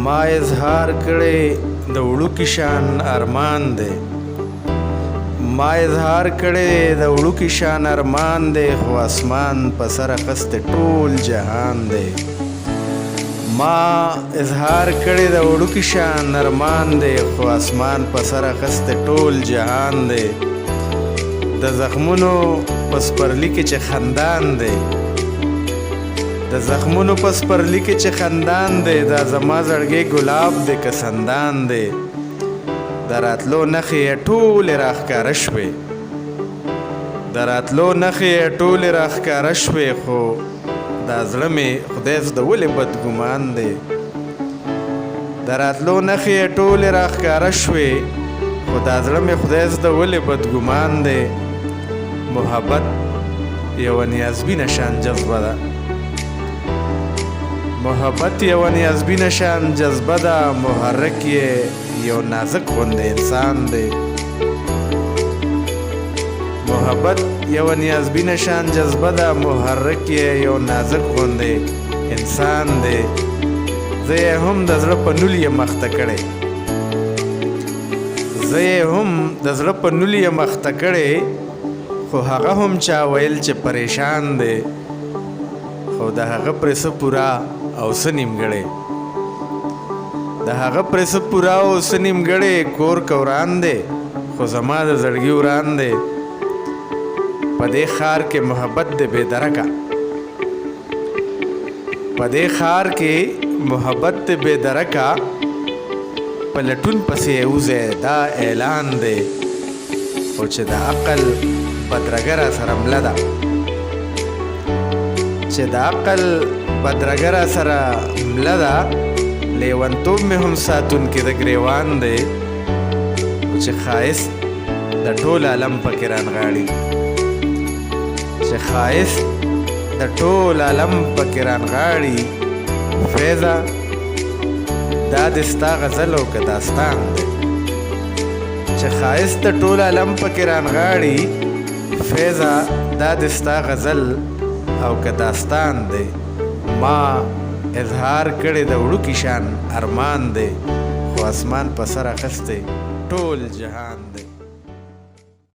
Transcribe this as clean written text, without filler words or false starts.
ما اظهار کړي د وړوکي شان ارمان دی ما اظهار کړي د وړوکي شان ارمان دی خو اسمان په سر اخستی ټول جهان دی ما اظهار کړي د وړوکي شان ارمان دی خو اسمان په سر اخستی ټول جهان دی د زخمونو په سپرلي کې چې خندان دی د زخمونو په سپرلي کې چې خندان دی دا زما زړګی ګلاب دی که سندان دی د راتلو نښې یې ټولې راښکاره شوې د راتلو نښې یې ټولې راښکاره شوې خو دا زړه مې خدای زده ولې بدګمان دی د راتلو نښې یې ټولې راښکاره شوې خو دا زړه مې خدای زده ولې بدګمان دی محبت یوه نیازبینه شان جذبه ده محبت یوه نیازبینه شان جذبه ده محرک یې یو نازک غوندې انسان دی محبت یوه نیازبینه شان جذبه ده محرک یې یو نازک غوندې انسان دی زه یې هم د زړه په نول یې مخته کړی زه یې هم د زړه په نول یې مخته کړی خو هغه هم چا ویل چې پریشان دی خو د هغه پرې څه پوره او څه نیمګړی د هغه پرې څه پوره او څه نیمګړی کور که وران دی خو زما د زړګي وران دی په دې ښار کې محبت دی بې درکه په دې ښار کې محبت دی بې درکه په لټون پسې وځئ دا اعلان دی خو چې د عقل بدرګه را سره مله ده چې د عقل بدرګه را سره مله ده لیونتوب مې هم ساتونکي د ګریوان دی چې ښایست د ټول عالم پکې رانغاړي چې ښایست د ټول عالم پکې رانغاړي فیضه دا د ستا غزل او که داستان دی چې ښایست د ټول عالم پکې رانغاړي فیضه دا د ستا غزل او که داستان دی ما اظهار کړي د وړوکي شان ارمان دی خو اسمان په سر اخستی ټول جهان دی